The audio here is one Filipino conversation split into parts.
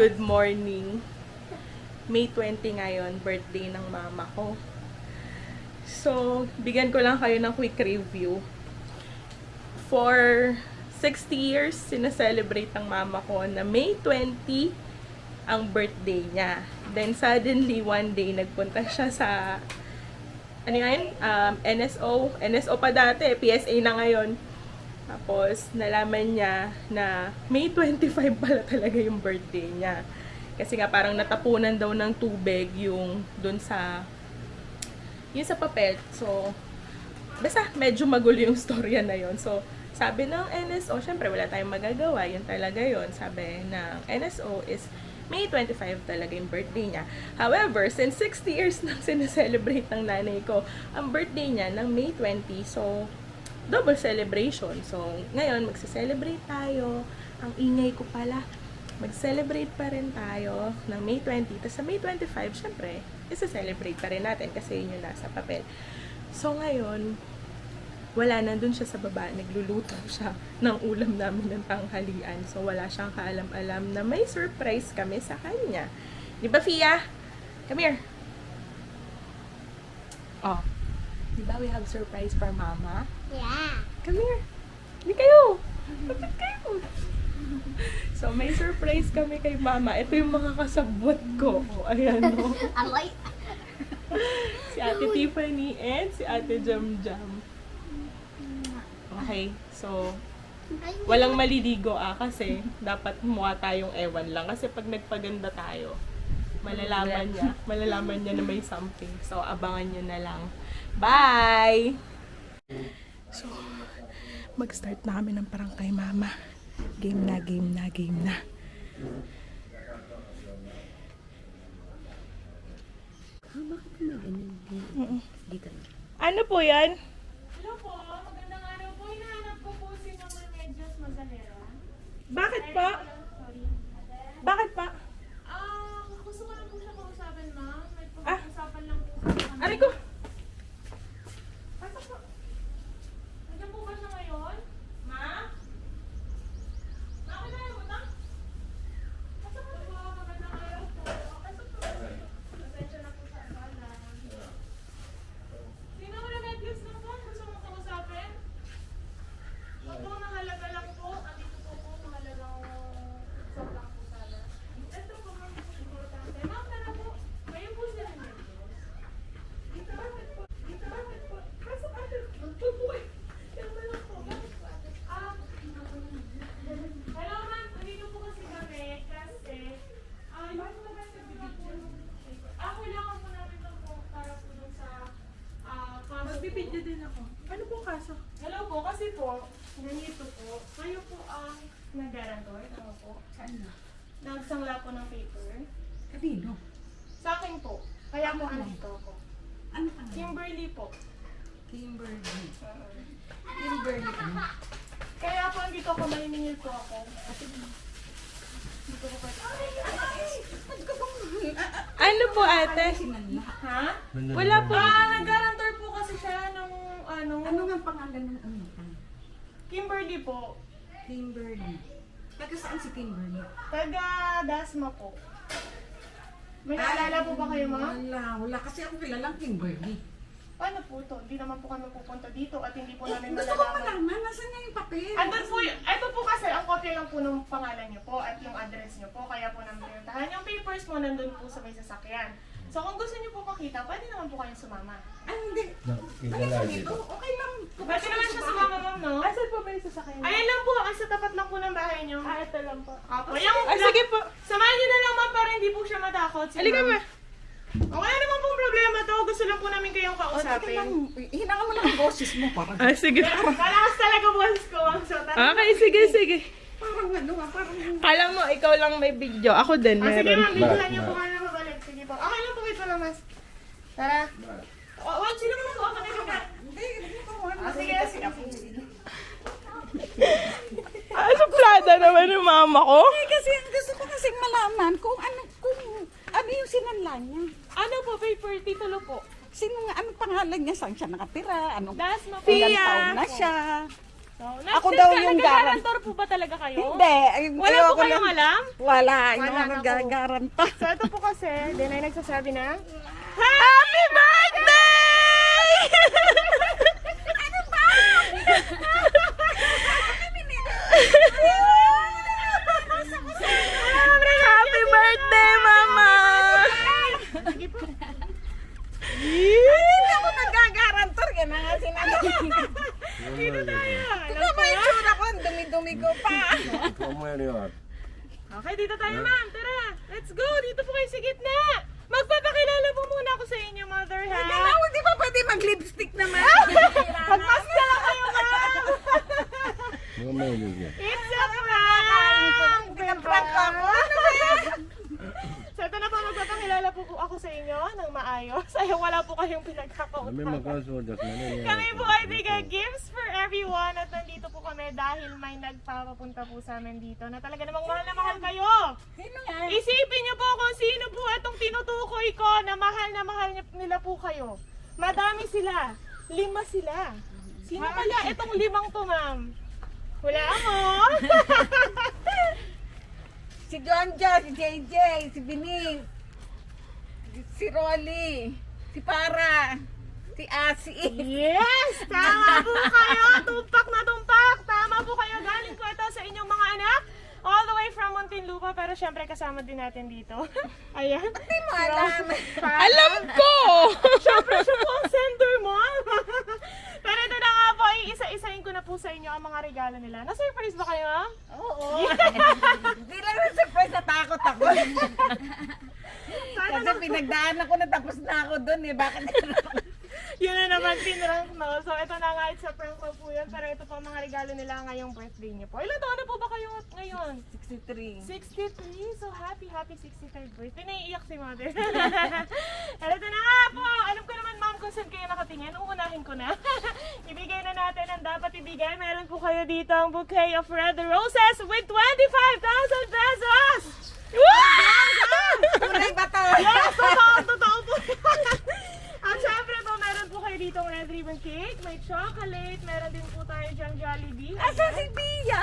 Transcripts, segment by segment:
Good morning. May 20 ngayon, birthday ng mama ko. So, bigyan ko lang kayo ng quick review. For 60 years, sineselebrate ng mama ko na May 20 ang birthday niya. Then, suddenly, one day, nagpunta siya sa ano yun? NSO. NSO pa dati, PSA na ngayon. Tapos, nalaman niya na May 25 pala talaga yung birthday niya. Kasi nga parang natapunan daw ng tubig yung dun sa papel. So, basta medyo magulo yung storya na yon. So, sabi ng NSO, syempre wala tayong magagawa. Yun talaga yon. Sabi ng NSO is May 25 talaga yung birthday niya. However, since 60 years nang sineselebrate ng nanay ko ang birthday niya ng May 20, so double celebration. So, ngayon, magse-celebrate tayo. Ang ingay ko pala. Mag-celebrate pa rin tayo ng May 20. Tapos sa May 25, syempre, isa-celebrate pa rin natin kasi yun yung nasa papel. So, ngayon, wala, nandun siya sa baba. Nagluluto siya ng ulam namin ng tanghalian. So, wala siyang kaalam-alam na may surprise kami sa kanya. Di ba, Fia? Come here. Oh. Di ba we have surprise for Mama? Yeah. Come here. Hindi kayo. Kapit kayo. So, may surprise kami kay Mama. Ito yung mga kasabot ko. O, ayan o. Alay. Si Ate Tiffany and si Ate Jam Jam. Okay. So, walang maliligo kasi dapat mukha tayong ewan lang. Kasi pag nagpaganda tayo, malalaman niya na may something. So, abangan niyo na lang. Bye! So, mag-start na kami ng parang kay Mama. Game na. Bakit may ganun? Dito na. Ano po yan? Hello po, magandang araw po. Hinahanap ko po si Mama Medyas Mazanera. Bakit pa? Sorry. Bakit pa? Gusto ko lang po siya kausapin, ma'am. May Ah. pag-usapan lang po sa kanya. Aray ko! Pasok po. Nandiyan po ba siya ngayon? Ma? Ma, kailangan mo na? Pasok po po. Magandang araw po. Pasok po. Pasensya na po sa akala. Sino Mama Medyas na po? Gusto mo kausapin? Opo, mahalaga lang po. Andito po mahalagang usap lang po sana. Ito po, ma'am, importante. Ma'am, tara po. Ngayon po sila Medyas. Dito, bakit po? Dito, bakit po? Pasok ate. Magpupuwi. Kalma lang po. Bakit po ate? Hello ma'am. Nandito po kasi kami kasi bakit mo ba sa video? Kailangan po namin ito po para po dun sa kaso. Magbibidyo din ako. Ano pong kaso? Hello po, kasi po, ganito po, kayo po ang nag-guarantor, ano po? Saan na? Nagsangla po ng paper. Kanino? Sa akin po. Kaya po andito ako. Ano pangalan? Kimberly po. Kimberly. Kimberly ano? Kaya po andito ako, maniningil po ako. Dito ko pa. Ano po ate? Sinanla. Ha? Wala po. Nag-guarantor po kasi siya ng ano, Ano nga pangalan ng ano? Kimberly po. Kimberly. Taga saan si Kimberly? Taga Dasma po. May naalala po ba kayo, ma'am? Wala kasi ako kilalang Kimberly. Paano po ito? Hindi naman po kami pupunta dito at hindi po namin Gusto ko malalaman. malaman, nasaan na yung papel? Andun po, ito po kasi, ang kopya lang po ng pangalan niyo po at yung address niyo po, kaya po namin pinuntahan. Yung papers mo nandun po sa may sasakyan. So kung gusto niyo po makita, pwede naman po kayong sumama. Ay, hindi. Talaga dito? Okay lang. Pwede naman siya sumama, ma'am, no? Asan po ba yung sasakyan? Ayan lang po, ay sa tapat lang po ng bahay niyo. Ito lang po. Apo, yung, Sige po. samahan niyo na lang, ma'am, para hindi po siya matakot. Si Halika ma'am. ma. Wala naman pong problema to. Gusto lang po namin kayong Teka lang, kausapin. hinangan mo lang ang boses mo para. Sige. Malakas talaga boses ko, ma'am. So, Okay, sige. Parang ano parang. Kala mo, ikaw lang may video. Ako din, Sige, meron. ma'am, bigyan niyo po kayo mabalik. Sige po. Okay lang po ito lang, mas. Tara. Wag, sino naman po? Hindi, Sige, sige. Suplada naman yung mama ko. kasi ang gusto ko kasing malaman kung ano yung sinanla niya. Ano po, paper, titulo po. Sino nga, anong pangalan niya? Saan siya nakatira? Anong Dasma po. Fia. ilang taon na siya? Ako daw yung Nagka-garantor po ba talaga kayo? Hindi. Wala po kayong alam? Wala. Wala Yung na po. nagagaranta. So ito po kasi, din ay nagsasabi na, Happy birthday! Ano ba? Happy birthday, Mama! Sige po. Hindi ako nagagarantor. Yan na nga sinabi. Dito tayo. Ito ba yung tsura ko? Ang dumi-dumi ko pa. Okay, dito tayo ma'am. Tara, let's go. Dito po kayo sa gitna. Magpapakilala po muna ako sa inyo, mother, ha? Ganaw, di ba pwede mag-lipstick naman? Magmask na lang kayo, ma'am. It's a prank! Pinaprank ko ako. So ito na po, magpapakilala po ako sa inyo ng maayos. Ay, wala po kayong pinagkakautahan. Kami po ay gifts for everyone at nandito po kami dahil may nagpapapunta po sa amin dito na talaga namang mahal na mahal kayo. Sino nga? Isipin niyo po kung sino po itong tinutukoy ko na mahal nila po kayo. Madami sila. 5 sila. Sino kaya itong 5 to, ma'am? Wala mo. Si Jonjo, si JJ, si Bining, si Rolly, si Para, si Asi. Yes! Tama po kayo! Tumpak na tumpak! Tama po kayo! Galing ko ito sa inyong mga anak. All the way from Muntinlupa, pero syempre kasama din natin dito. Ayan. Hindi mo alam. Alam ko! Syempre siya po ang sender mo. Pero ito na nga po, isa-isahin ko na po sa inyo ang mga regalo nila. Na-surprise ba kayo? Oo. Hindi lang na surprise, natakot ako. Kasi pinagdaan ako na tapos na ako dun eh. Bakit Yun na naman pinrank, no? So ito na nga, it's a prank ko po yun. Pero ito po ang mga regalo nila ngayong birthday niyo po. Ilan taon na po ba kayo ngayon? 63. 63. So happy 63rd birthday. Naiiyak si mother. Pero ito na nga po. Alam ko naman ma'am kung saan kayo nakatingin. Uunahin ko na. Ibigay na natin ang dapat ibigay. Meron po kayo dito ang bouquet of red roses with 25,000 pesos! Tunay ba to? Yes! Totoo po. At syempre po, meron po kayo dito red ribbon cake, may chocolate, meron din po tayo dyan Jollibee. Asa si Pia?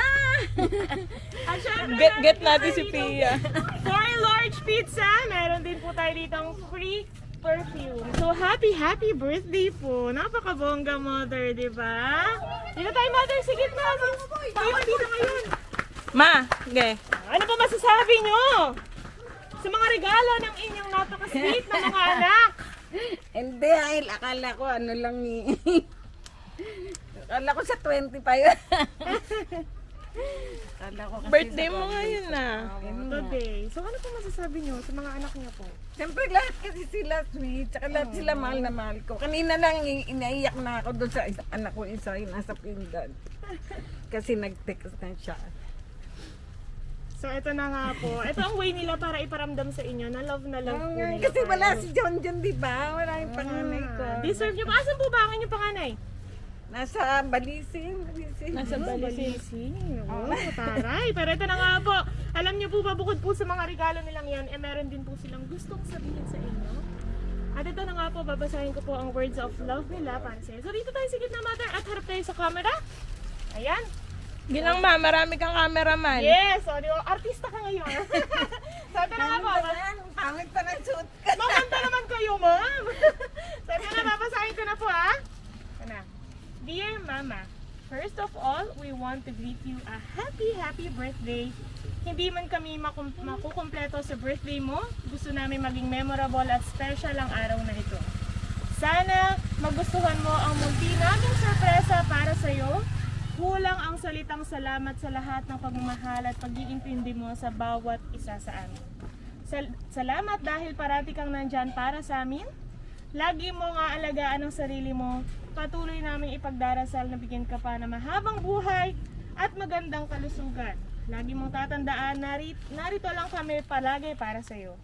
At syempre, Get meron natin din si tayo Pia. dito for a large pizza, meron din po tayo dito free perfume. So, happy birthday po. Napakabongga, mother, di ba? Dito tayo, mother. Sige na. Tayo dito ngayon. Ma, okay. Ano po masasabi nyo sa mga regalo ng inyong napaka-sweet na mga anak? Hindi, ay akala ko ano lang eh. Akala ko sa 20 pa yun. Akala ko kasi Birthday sa mo 20. ngayon na. Today. So, ano po masasabi nyo sa mga anak niyo po? Siyempre lahat kasi sila sweet, tsaka lahat sila mahal na mahal ko. Kanina lang inaiyak na ako doon sa anak ko isa, yung nasa pinggan. Kasi nag-text na siya. So, ito na nga po. Ito ang way nila para iparamdam sa inyo na love po nila. Kasi tayo. wala si John John, di ba? Wala yung panganay ko. Deserve nyo ba? Asan po ba ang inyong panganay? Nasa Balising. Nasa Balising. Oh, taray. Pero ito na nga po. Alam niyo po ba, bukod po sa mga regalo nilang yan, meron din po silang gustong sabihin sa inyo. At ito na nga po, babasahin ko po ang words of love nila para sa inyo. So dito tayo sa gitna, mother, at harap tayo sa camera. Ayan. Gilang ma, marami kang cameraman. Yes! O, di ba? Artista ka ngayon. So ito na nga po. Pangit pa ng suit ka. Maganda naman kayo, ma'am. So ito na, babasahin ko na po, ha? Ano? Dear Mama, first of all, we want to greet you a happy birthday. Hindi man kami makukumpleto sa birthday mo, gusto namin maging memorable at special ang araw na ito. Sana magustuhan mo ang munti naming sorpresa para sa iyo. Kulang ang salitang salamat sa lahat ng pagmamahal at pag-iintindi mo sa bawat isa sa amin. Salamat dahil parati kang nandyan para sa amin. Lagi mo nga alagaan ang sarili mo. Patuloy namin ipagdarasal na bigyan ka pa ng mahabang buhay at magandang kalusugan. Lagi mong tatandaan, narito lang kami palagi para sa iyo.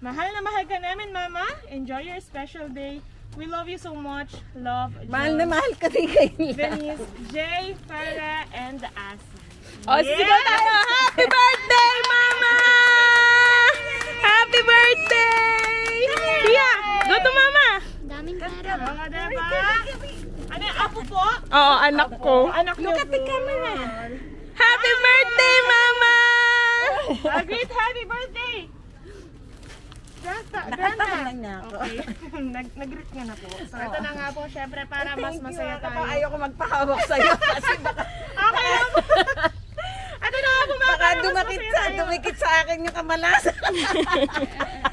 Mahal na mahal ka namin, Mama. Enjoy your special day. We love you so much. Love, Mahal na John, mahal kasi kayo. Denise, Jay, Farah, and Asi. O, sigaw tayo. Happy birthday, Mama! Happy birthday! Pia, go to Mama! Oo, diba? Ano yung apo po? Oo, anak ko. Anak niyo po. Happy birthday, Mama! A great happy birthday! Grandpa. Nakatahan niya ako. Okay. Nag-greet nga na po. So, ito na nga po, syempre, para mas masaya tayo. Ayoko magpahawak sa'yo kasi baka, Okay lang po. Ito na nga po, mga baka para mas masaya tayo. dumikit sa akin yung kamalasan.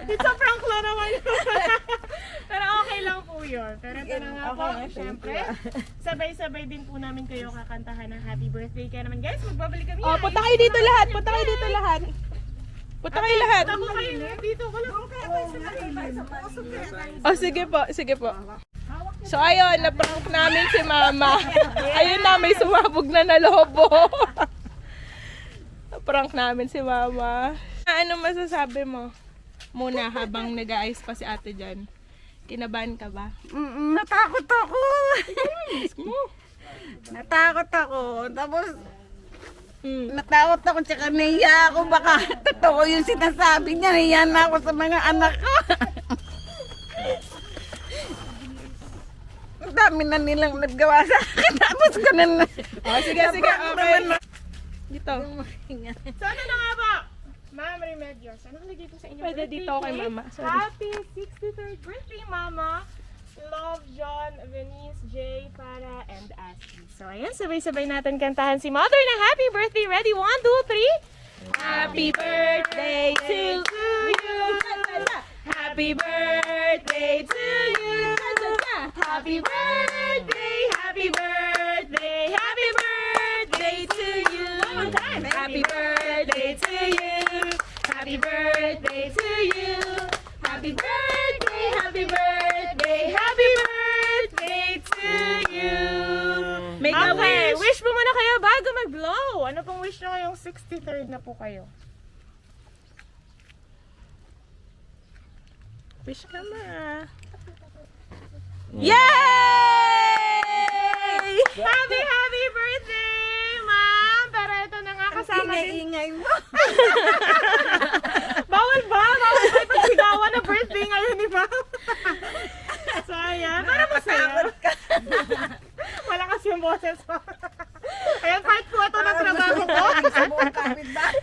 It's a prank lang naman yun. Pero okay lang po yun. Pero ito na nga po, Okay, syempre, sabay-sabay din po namin kayo kakantahan ng happy birthday. Kaya naman guys, magbabalik kami. Oh, punta kayo dito lahat. Punta kayo dito lahat. Punta kayo lahat. Punta po kayo dito. Wala po. Oh, sige po. Sige po. So, ayun, na-prank namin si Mama. Ayun na, may sumabog na na lobo. Na-prank namin si Mama. Ano masasabi mo? Muna, habang nag-aayos pa si ate dyan. Kinabahan ka ba? Natakot ako. Mo. Natakot ako. Tapos, Mm. natakot ako tsaka naiya ako. Baka totoo yung sinasabi niya. Naiya na ako sa mga anak ko. Ang dami na nilang naggawa sa akin. Tapos ko na Oh, sige, sige. Okay. Dito. So, ano na nga ba? Ma'am Remedios, anong lagay po sa inyo? Pwede dito kay Mama. Sorry. Happy 63rd birthday, Mama! Love, John, Venice, Jay, Farah, and Ashley. So, ayan, sabay-sabay natin kantahan si Mother na happy birthday. Ready? 1, 2, 3. Happy birthday to you. Happy birthday to you. Happy birthday, happy birthday, happy birthday to you. Happy birthday to you. Happy birthday to you. Happy birthday, happy birthday, happy birthday to you. Make a Okay, wish. wish po muna kayo bago mag-blow. Ano pong wish nyo ngayong 63rd na po kayo? Wish ka na. Yay! Happy, happy birthday, Ma'am! Pero ito na nga kasama din. ingay mo. Bawal ba? Bawal ba pagsigawan na birthday ngayon ni Ma'am? So, ayan. Para masaya. Wala kasi yung boses ko. Ayan, part po ito ng trabaho ko. Sa buong kapitbahay.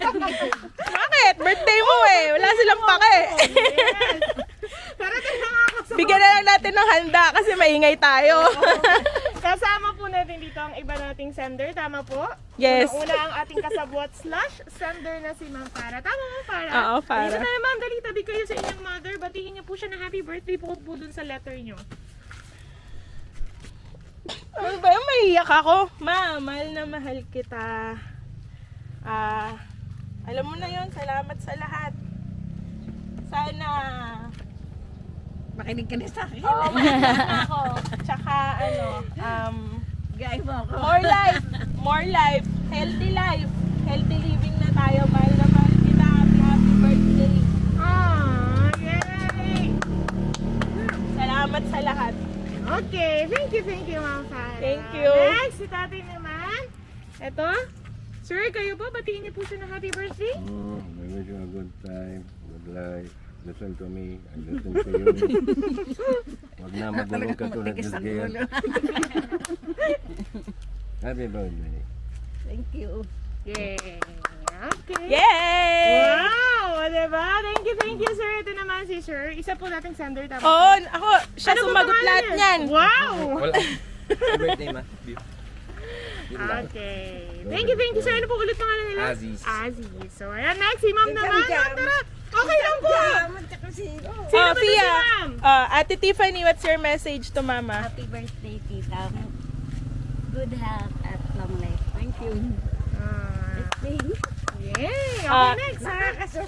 Bakit? Birthday mo eh. Wala silang pake. Yes. Pero tingnan nga ako sa... Bigyan na lang natin ng handa kasi maingay tayo. Kasama po natin dito ang iba nating sender. Tama po? Yes. Una ang ating kasabwat / sender na si Ma'am Farah. Tama mo, Farah? Oo, Farah. Dito na Ma'am, dali tabi kayo sa inyong mother. Batiin niyo po siya na happy birthday po dun sa letter niyo. Ano ba? Maiiyak ako. Ma, mahal na mahal kita. Alam mo na yon. Salamat sa lahat. Sana Makinig ka na sa akin. ako. Tsaka Gay mo ako. more life, healthy living na tayo. Mahal na mahal kita. Happy birthday. Yay! Salamat sa lahat. Okay, thank you, Ma'am Farah. Thank you. Next, si tatay naman. Ito. Sir, kayo po, batiin niyo po siya ng happy birthday? I wish you a good time, good life. Listen to me, I listen to you. Huwag na magulong ka tulad Matigas ng ang Gail. ulo. Happy birthday. Thank you. Yay! Okay. Yay! Wow! Diba? Thank you, sir. Ito naman si sir. Isa po nating sender. Tama Oo, ako, siya Ano ba sumagot pangalan lahat niya? niyan. Wow! Wala. Happy birthday, ma. Okay. Thank you, sir. Ano po ulit pangalan nila? Aziz. Aziz. So, ayan, next. Si ma'am naman. Jam. Tara. Okay lang po. Sino Sino ba Fia, si ma'am? Ate Tiffany, what's your message to Mama? Happy birthday, tita. Good health at long life. Thank you. Yay! Okay, Ah, next.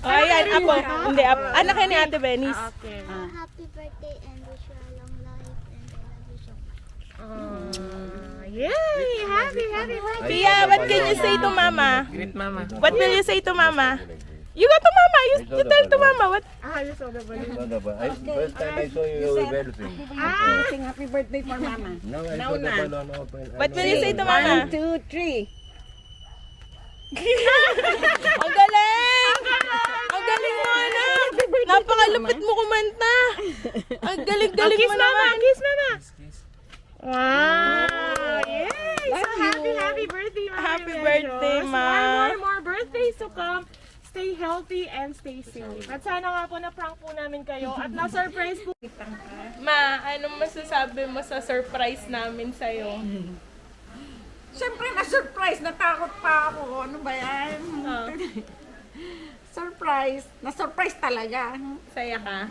Oh, ayan, apo. Hindi, apo. Anak yan ni Ate Benis. Okay. Happy birthday and wish you a long life and I love you so much. Yay! Happy birthday. Fia, what can you say to Mama? Great mama. What will you say to Mama? You go to Mama. You tell to Mama. What? You're so the balloon. First time I saw you, you were very sing. Sing happy birthday for mama. Now I saw the balloon open. What will you say to Mama? 1, 2, 3. Ang galing! Ang galing mo, anak! Napakalupit mo kumanta! Ang galing-galing Kiss mo mama! naman! Kiss mama! Wow! Yay! So happy birthday, Mama Happy Remedios. birthday, Ma. More birthdays to come. Stay healthy and stay safe. At sana nga po na-prank po namin kayo at na-surprise po. Ma, anong masasabi mo sa surprise namin sa'yo? Siyempre na-surprise, natakot pa ako. Ano ba yan? Ah. Surprise. Na-surprise talaga. Saya ka?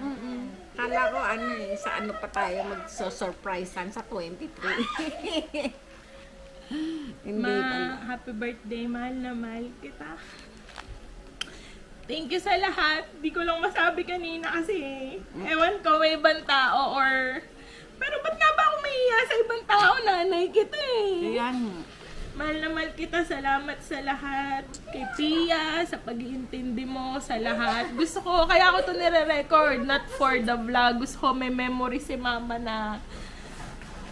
Kala ko sa ano pa tayo mag-surprisean sa 23. Hindi Ma, pala. happy birthday, mahal na mahal kita. Thank you sa lahat. Di ko lang masabi kanina kasi ewan ko, may ibang tao or... Pero ba't nga ba ako mahiya sa ibang tao? Nanay kita eh. Ayan. Mahal na mahal kita. Salamat sa lahat. Kay Pia, sa pag-iintindi mo, sa lahat. Gusto ko, kaya ako to nire-record, not for the vlog. Gusto ko may memory si mama na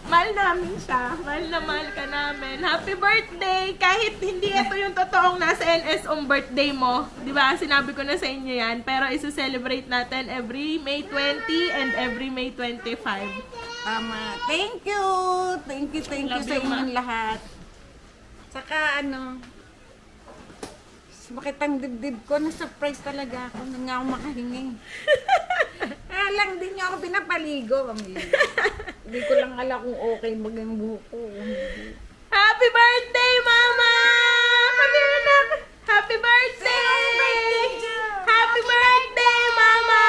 mahal namin siya. Mahal na mahal ka namin. Happy birthday! Kahit hindi ito yung totoong nasa NS on birthday mo. Di ba? Sinabi ko na sa inyo yan. Pero isa-celebrate natin every May 20 and every May 25. Tama. Thank you. Thank you Love sa you, Ma. inyong lahat. Saka bakit ang dibdib ko, na-surprise talaga ako. Nung nga ako makahingi. Kaya lang, di niya ako pinapaligo. Hindi ko lang alam kung okay maging buhok ko. Happy birthday, Mama! Come here, anak! Happy birthday! Happy birthday, Mama!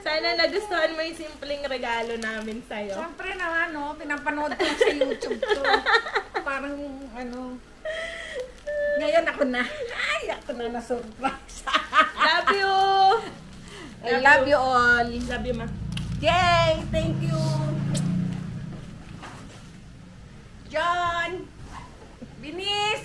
Sana nagustuhan mo yung simpleng regalo namin sa'yo. Siyempre naman, pinapanood ko sa YouTube to. Parang, ngayon ako na na-surprise. Love you! I love you all. Love you, Ma. Yay! Thank you! John! Binis!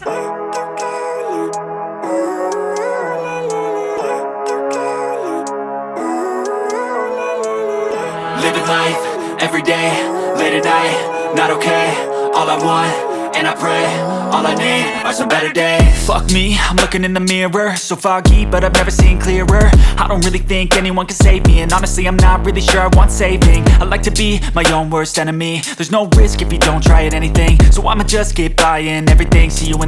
Living life, every day, late at night, not okay. All I want, and I pray, all I need are some better days. Fuck me, I'm looking in the mirror, so foggy, but I've never seen clearer. I don't really think anyone can save me, and honestly I'm not really sure I want saving. I like to be my own worst enemy. There's no risk if you don't try at anything, so I'ma just keep buying everything. See you in